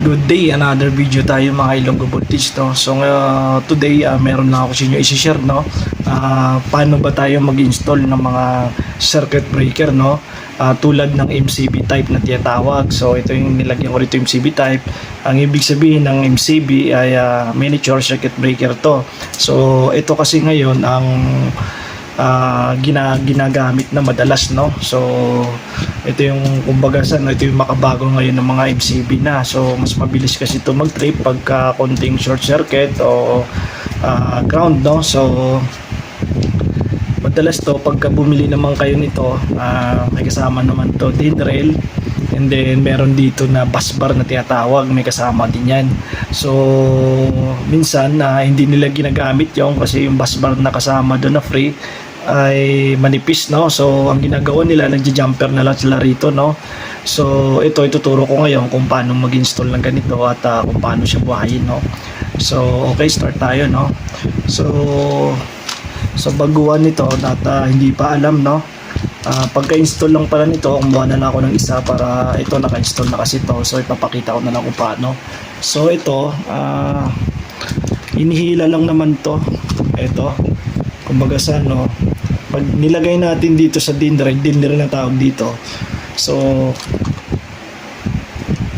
Good day, another video tayo mga Ilonggo Voltage, no? So today meron lang ako sa inyo i-share, no? Paano ba tayo mag-install ng mga circuit breaker, no? Tulad ng MCB type na tinatawag. So ito yung nilagyan ko rito, MCB type. Ang ibig sabihin ng MCB ay miniature circuit breaker to. So ito kasi ngayon ang ginagamit na madalas, no? So ito yung kumbaga ito yung makabago ngayon ng mga MCB na. So mas mabilis kasi ito mag-trip pagka konting short circuit o ground, no? So madalas to pagka bumili naman kayo nito, may kasama naman to din rail, and then meron dito na bus bar na tinatawag, may kasama din yan. So minsan hindi nila ginagamit yung kasi yung bus bar na kasama doon na free ay manipis, no? So ang ginagawa nila, nagja-jumper na lang sila rito, no? So ito ituturo ko ngayon kung paano mag-install ng ganito at kung paano siya buhayin, no? So okay, start tayo, no? So sa baguhan nito at hindi pa alam, no? Pagka-install lang pala nito, kumuha na lang ako ng isa para ito naka-install na kasi ito. So ipapakita ko na lang kung paano. So ito inihila lang naman to. Ito kumbaga sa pag nilagay natin dito sa dinner na tawag dito. So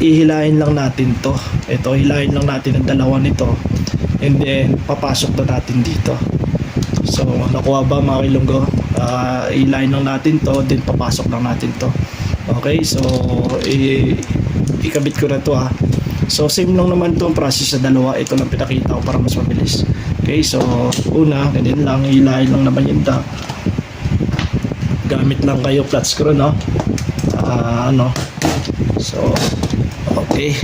ihilahin lang natin to. Ito, hilahin lang natin ang dalawa nito, and then papasok na natin dito. So nakuha ba mga Ilonggo? Hilahin lang natin to, then papasok lang natin to. Okay, so ikabit ko na to, So same lang naman itong process sa dalawa. Ito lang pinakita ko para mas mabilis. Okay, so una, ganyan lang, hilahin lang naman yung ta. Gamit lang kayo flat screw, no? So okay.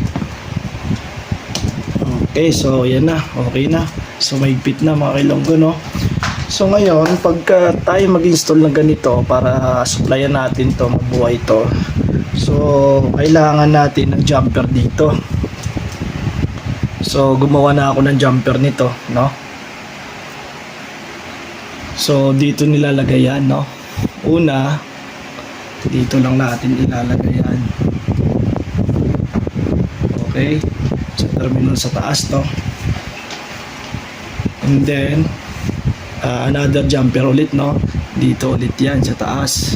Okay, so yan na, okay na. So mahigpit na mga Ilonggo, no? So ngayon, pagka tayo mag-install ng ganito para supplyan natin to, mabuhay to, so kailangan natin ng jumper dito. So gumawa na ako ng jumper nito, no? So dito nilalagay yan, no? Una, dito lang natin ilalagay yan. Okay, sa terminal sa taas, no? And then another jumper ulit, no? Dito ulit yan sa taas.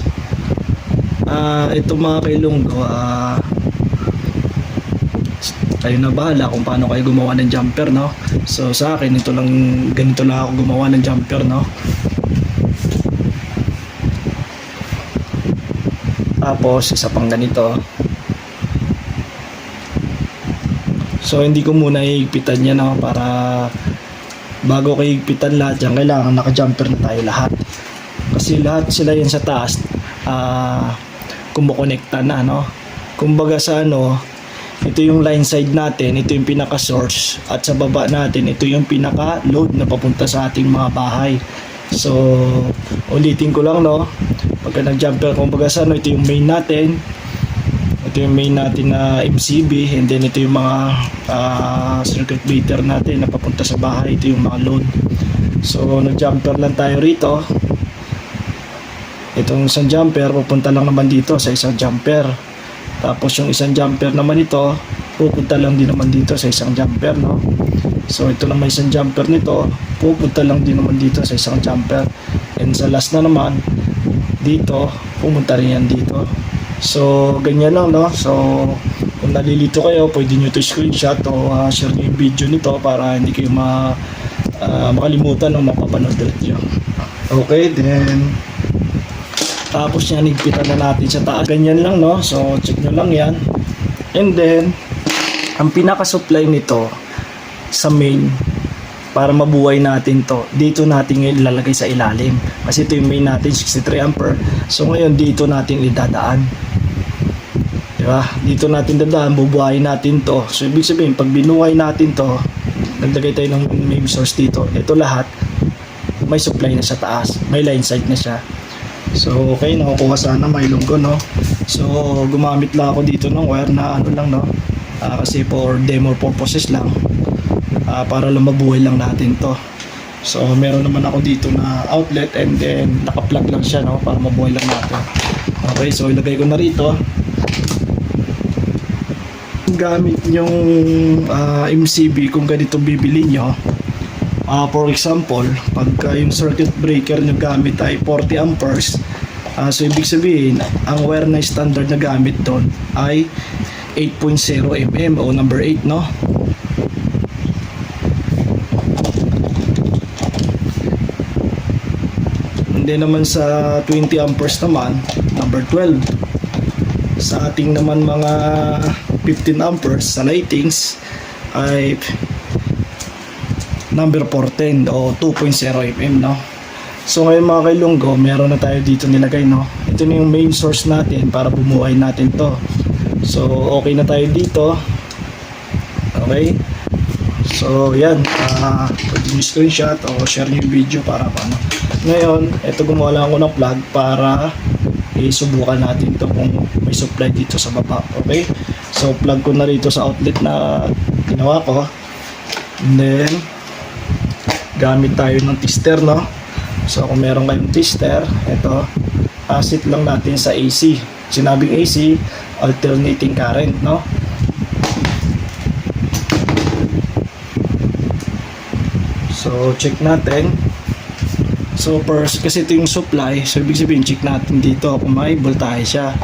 Ito mga Ilonggo, kayo na bahala kung paano kayo gumawa ng jumper, no? So sa akin, ganito lang ako gumawa ng jumper, no? Tapos isa pang ganito. So hindi ko muna hihigpitan yan, no? Para bago ko higpitan lahat yan, kailangan naka-jumper na tayo lahat. Kasi lahat sila yan sa taas kumukonekta na, no? Kumbaga sa ito yung line side natin, ito yung pinaka-source, at sa baba natin, ito yung pinaka-load na papunta sa ating mga bahay. So ulitin ko lang, no? Pagka nag-jumper, kumbaga sa ito yung main natin. Ito yung main natin na MCB, and then ito yung mga circuit breaker natin na papunta sa bahay. Ito yung mga load. So nag-jumper lang tayo rito. Itong isang jumper pupunta lang naman dito sa isang jumper. Tapos yung isang jumper naman ito pupunta lang din naman dito sa isang jumper, no? So ito naman isang jumper nito pupunta lang din naman dito sa isang jumper. And sa last na naman dito, pumunta rin yan dito. So ganyan lang, no? So kung nalilito kayo, pwede nyo to screenshot o share nyo yung video nito para hindi kayo makalimutan o mapapanood ulit nyo. Okay, then tapos yan, higpitan na natin sa taas. Ganyan lang, no? So check nyo lang yan. And then ang pinaka-supply nito sa main, para mabuhay natin to, dito natin ilalagay sa ilalim. Kasi ito yung main natin, 63 ampere. So ngayon dito natin idadaan. Diba? Dito natin dadaan, bubuhayin natin to. So ibig sabihin, pag binuhay natin to, naglagay tayo ng main source dito. Ito lahat, may supply na sa taas. May line side na siya. So okay, nakukuha sana mga Ilonggo, no? So gumamit lang ako dito ng wire na lang, no? Kasi for demo purposes lang, para lang mabuhay lang natin to. So meron naman ako dito na outlet, and then naka-plug lang siya, no? Para mabuhay lang natin. Okay, so ilagay ko na rito. gamit yung MCB, kung ganito bibili nyo, for example, pagka yung circuit breaker nyo gamit ay 40 amperes, so ibig sabihin, ang wire na standard na gamit doon ay 8.0 mm o number 8, no? Hindi naman sa 20 amperes naman, number 12. Sa ating naman mga 15 amperes sa lightings ay number 14 o 2.0 mm, no? So ngayon mga kailunggo, meron na tayo dito nilagay, no? Ito na yung main source natin para bumuhay natin to. So okay na tayo dito. Okay, so yan, pwede nyo screenshot o share nyo yung video para paano. Ngayon, ito gumawa lang ako ng plug para isubukan natin to kung may supply dito sa baba. Okay, so plug ko na rito sa outlet na ginawa ko, and then gamit tayo ng tester, no? So kung meron kayong tester, ito, pasit lang natin sa AC. Sinabing AC, alternating current, no? So check natin. So first, kasi ito yung supply, so ibig sabihin check natin dito kung may voltahe siya.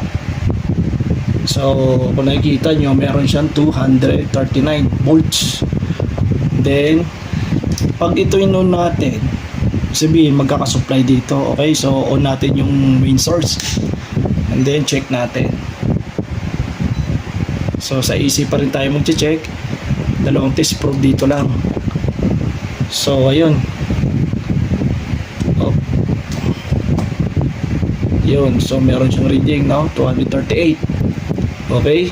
So kung nakikita nyo, meron siyang 239 volts. Then pag ito in-on natin, sabihin magkakasupply dito. Okay, so on natin yung main source, and then check natin. So sa AC pa rin tayo mag-check. Dalawang test probe dito lang. So ayun, yun, so meron siyang reading, no? 238. Okay,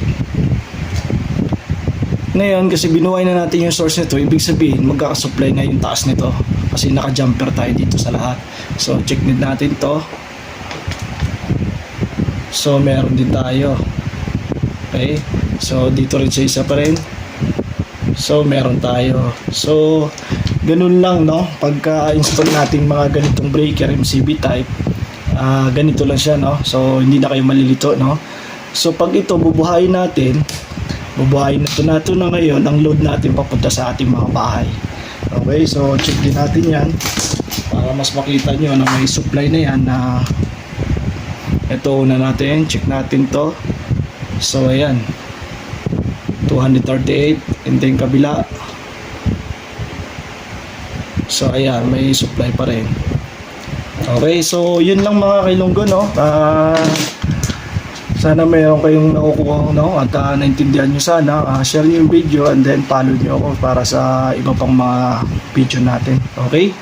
ngayon kasi binuhay na natin yung source nito, ibig sabihin magkakasupply na yung taas nito kasi naka-jumper tayo dito sa lahat. So check din natin to. So meron din tayo. Okay, so dito rin sa isa pa rin. So meron tayo. So ganun lang, no? Pagka install natin mga ganitong breaker MCB type, ganito lang siya, no? So hindi na kayo malilito, no? So pag ito bubuhayin natin, bubuhayin na ito na ngayon ang load natin papunta sa ating mga bahay. Okay, so check din natin yan para mas makita nyo na may supply na yan. Na ito una natin, check natin to. So ayan, 238, and then kabila. So ayan, may supply pa rin. Okay, so yun lang mga kailunggo, no? Sana mayroon kayong nakukuha, no? At naintindihan nyo sana. Share nyo yung video and then follow nyo ako para sa iba pang mga video natin. Okay?